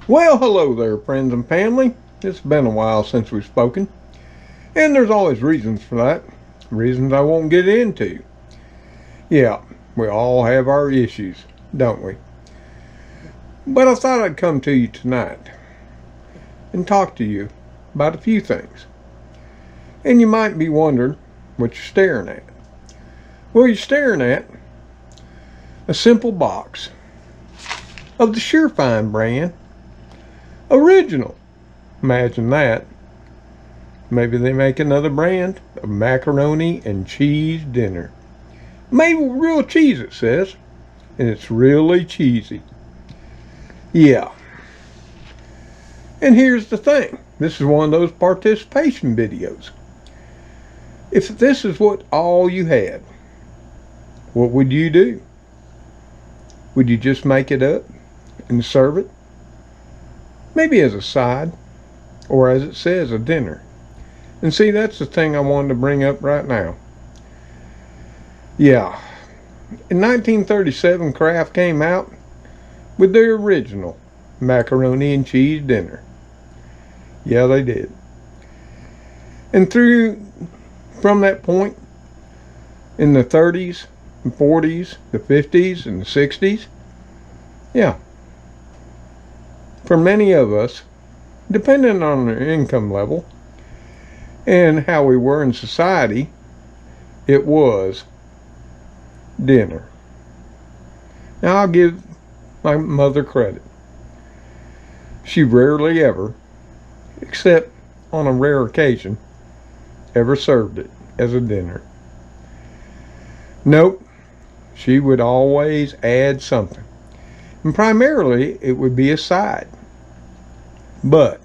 Well, hello there, friends and family. It's been a while since we've spoken, and there's always reasons for that. Reasons I won't get into. Yeah, we all have our issues, don't we? But I thought I'd come to you tonight and talk to you about a few things. And you might be wondering what you're staring at. Well, you're staring at a simple box of the Surefine brand original. Imagine that. Maybe they make another brand of macaroni and cheese dinner. Made with real cheese, it says. And it's really cheesy. Yeah. And here's the thing. This is one of those participation videos. If this is what all you had, what would you do? Would you just make it up and serve it? Maybe as a side, or as it says, a dinner. And see, that's the thing I wanted to bring up right now. Yeah, in 1937, Kraft came out with their original macaroni and cheese dinner. Yeah, they did. And from that point, in the 30s, the 40s, the 50s, and the 60s, yeah, for many of us, depending on our income level and how we were in society, it was dinner. Now, I'll give my mother credit. She rarely ever, except on a rare occasion, ever served it as a dinner. Nope, she would always add something. And primarily, it would be a side. But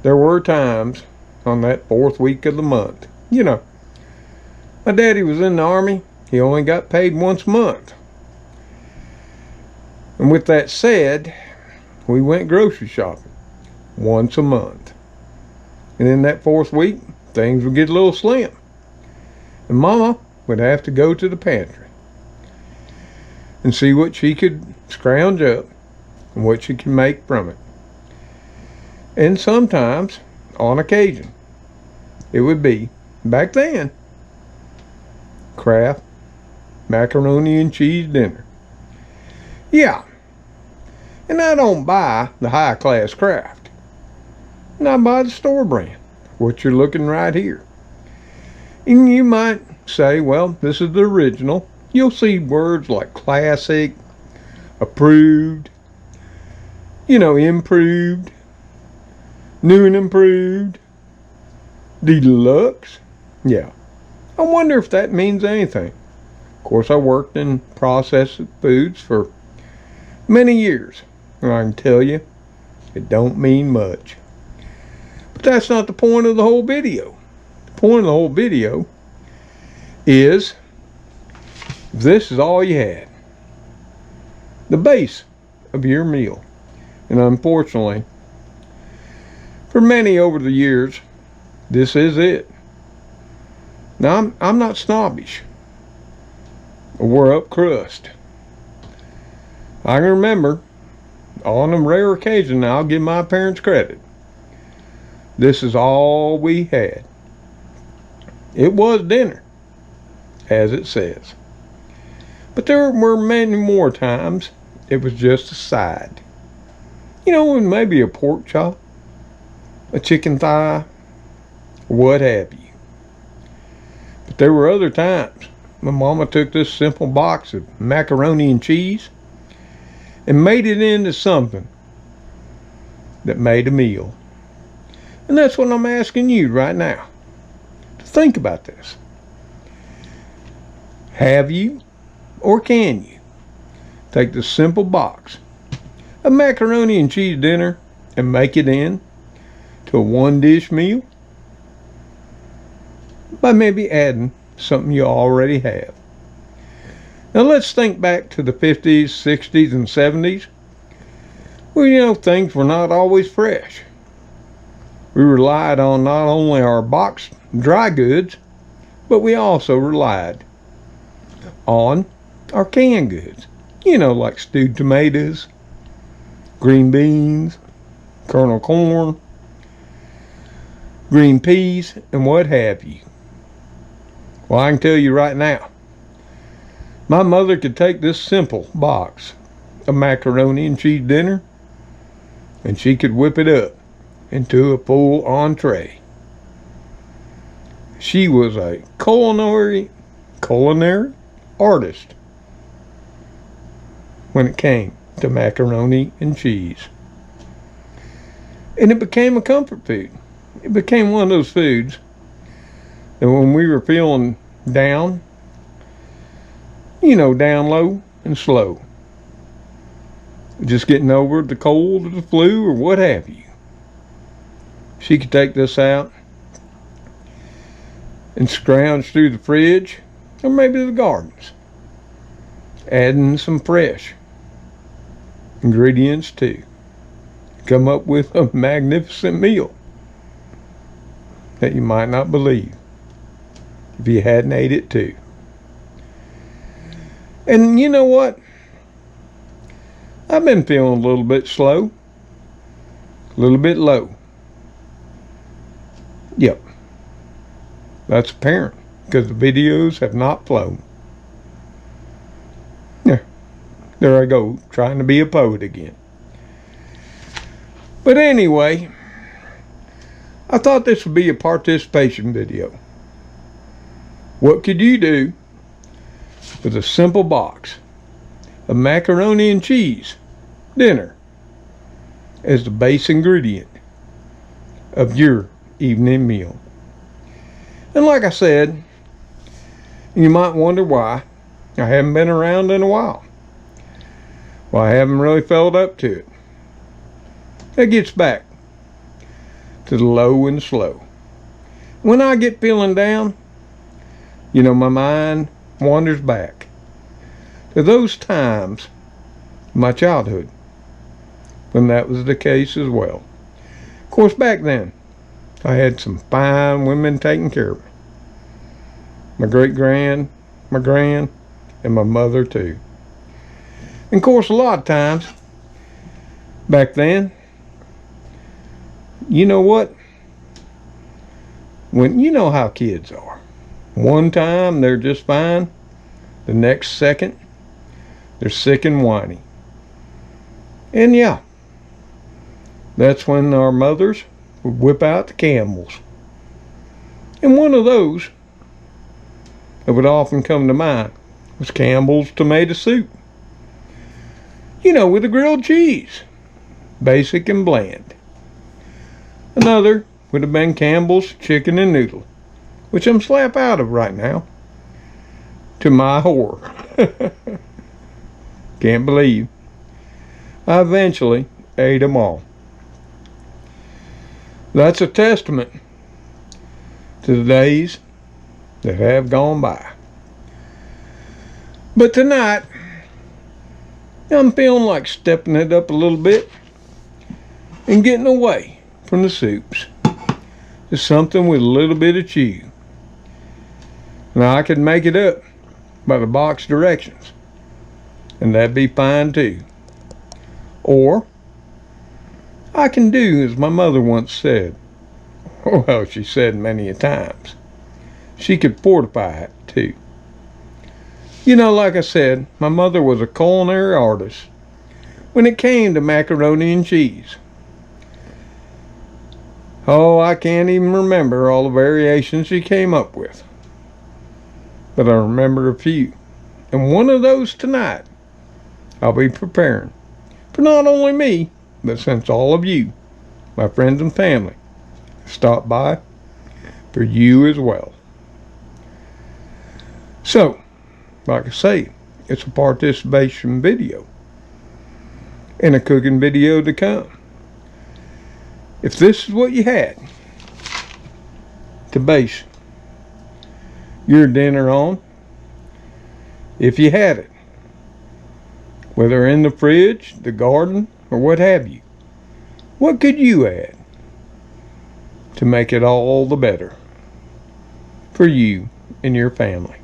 there were times on that fourth week of the month. You know, my daddy was in the Army. He only got paid once a month. And with that said, we went grocery shopping once a month. And in that fourth week, things would get a little slim. And Mama would have to go to the pantry and see what she could scrounge up and what she could make from it. And sometimes, on occasion, it would be, back then, Kraft macaroni and cheese dinner. Yeah. And I don't buy the high class Kraft. And I buy the store brand, what you're looking right here. And you might say, well, this is the original. You'll see words like classic, approved, improved, new and improved, deluxe. Yeah. I wonder if that means anything. Of course, I worked in processed foods for many years. And I can tell you, it don't mean much. But that's not the point of the whole video. The point of the whole video is, this is all you had. The base of your meal. And unfortunately, for many over the years, this is it. Now, I'm not snobbish. We're up crust. I can remember, on a rare occasion, I'll give my parents credit, this is all we had. It was dinner, as it says. But there were many more times it was just a side. Maybe a pork chop, a chicken thigh, what have you. But there were other times my mama took this simple box of macaroni and cheese and made it into something that made a meal. And that's what I'm asking you right now, to think about this. Have you, or can you, take the simple box of macaroni and cheese dinner and make it in to a one-dish meal? By maybe adding something you already have. Now let's think back to the 50s, 60s, and 70s. Well, things were not always fresh. We relied on not only our boxed dry goods, but we also relied on our canned goods. Like stewed tomatoes, green beans, kernel corn, green peas, and what have you. Well, I can tell you right now, my mother could take this simple box of macaroni and cheese dinner and she could whip it up into a full entree. She was a culinary artist when it came to macaroni and cheese. And it became a comfort food. It became one of those foods that when we were feeling down, down low and slow, just getting over the cold or the flu or what have you, she could take this out and scrounge through the fridge or maybe the gardens, adding some fresh ingredients too. Come up with a magnificent meal that you might not believe if you hadn't ate it too. And you know what? I've been feeling a little bit slow, a little bit low. Yep. That's apparent because the videos have not flown. There I go, trying to be a poet again. But anyway, I thought this would be a participation video. What could you do with a simple box of macaroni and cheese dinner as the base ingredient of your evening meal? And like I said, you might wonder why I haven't been around in a while. Well, I haven't really felt up to it. That gets back to the low and slow. When I get feeling down, my mind wanders back to those times in my childhood when that was the case as well. Of course, back then, I had some fine women taking care of me. My great-grand, my grand, and my mother too. And of course, a lot of times, back then, you know what? You know how kids are. One time, they're just fine. The next second, they're sick and whiny. And yeah, that's when our mothers would whip out the Campbells. And one of those that would often come to mind was Campbell's tomato soup. With a grilled cheese, basic and bland. Another would have been Campbell's chicken and noodle, which I'm slap out of right now, to my horror. Can't believe I eventually ate them all. That's a testament to the days that have gone by. But tonight, I'm feeling like stepping it up a little bit and getting away from the soups to something with a little bit of chew. Now, I could make it up by the box directions, and that'd be fine too. Or I can do as my mother once said. Well, she said many a times. She could fortify it too. Like I said, my mother was a culinary artist when it came to macaroni and cheese. Oh, I can't even remember all the variations she came up with. But I remember a few. And one of those tonight, I'll be preparing for not only me, but since all of you, my friends and family, stop by, for you as well. So, like I say, it's a participation video and a cooking video to come. If this is what you had to base your dinner on, if you had it, whether in the fridge, the garden, or what have you, what could you add to make it all the better for you and your family?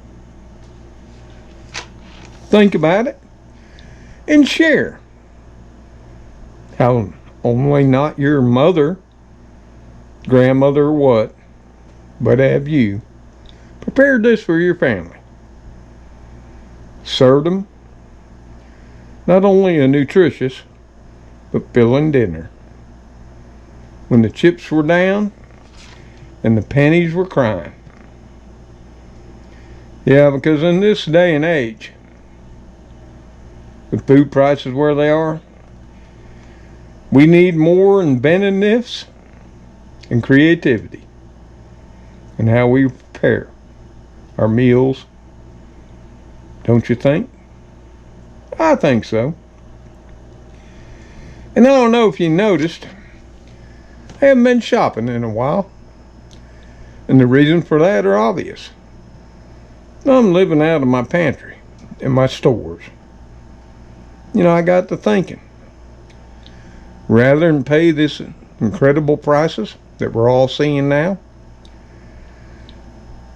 Think about it and share How only not your mother, grandmother, or what, but have you prepared this for your family. Served them not only a nutritious, but filling dinner. When the chips were down and the pennies were crying. Yeah, because in this day and age, with food prices where they are, we need more inventiveness and creativity in how we prepare our meals. Don't you think? I think so. And I don't know if you noticed, I haven't been shopping in a while. And the reason for that are obvious. I'm living out of my pantry and my stores. I got to thinking, rather than pay this incredible prices that we're all seeing now,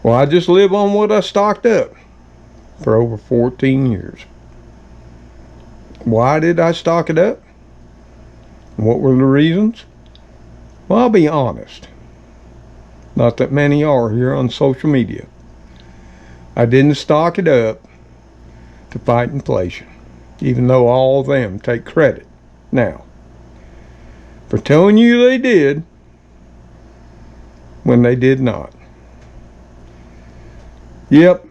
well, I just live on what I stocked up for over 14 years. Why did I stock it up? What were the reasons? Well, I'll be honest. Not that many are here on social media. I didn't stock it up to fight inflation, even though all of them take credit now for telling you they did when they did not. Yep,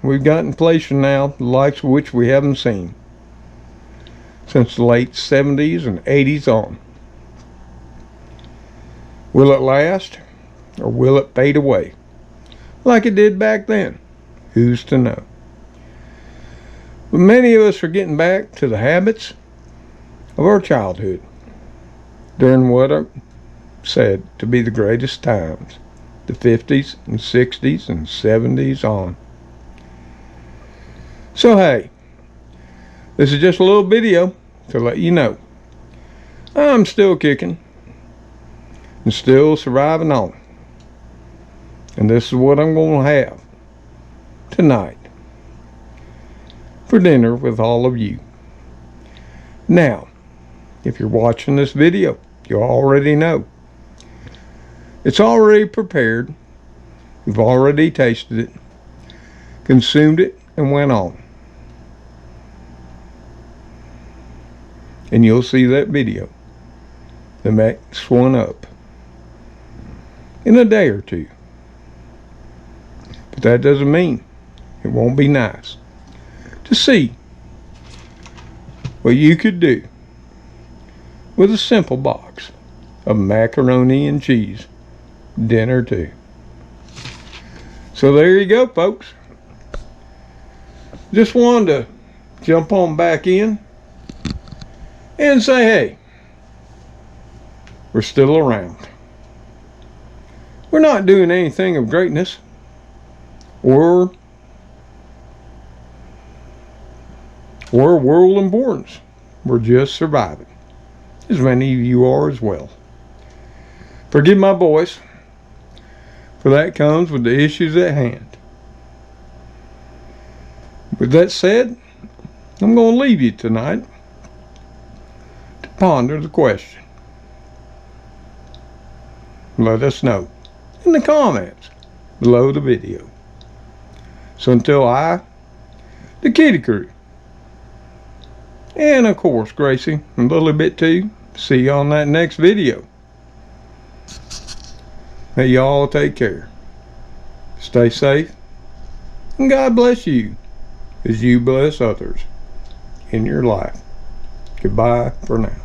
we've got inflation now, the likes of which we haven't seen since the late 70s and 80s on. Will it last, or will it fade away like it did back then? Who's to know? But many of us are getting back to the habits of our childhood during what are said to be the greatest times, the 50s and 60s and 70s on. So hey, this is just a little video to let you know I'm still kicking and still surviving on. And this is what I'm going to have tonight for dinner with all of you. Now, if you're watching this video, you already know it's already prepared. You've already tasted it, consumed it, and went on. And you'll see that video, the next one up, in a day or two. But that doesn't mean it won't be nice to see what you could do with a simple box of macaroni and cheese dinner too. So there you go, folks. Just wanted to jump on back in and say, hey, we're still around. We're not doing anything of greatness or world importance. We're just surviving, as many of you are as well. Forgive my voice, for that comes with the issues at hand. With that said, I'm going to leave you tonight to ponder the question. Let us know in the comments below the video. So until the Kitty Crew, and of course Gracie, a little bit too, see you on that next video. May y'all take care. Stay safe. And God bless you as you bless others in your life. Goodbye for now.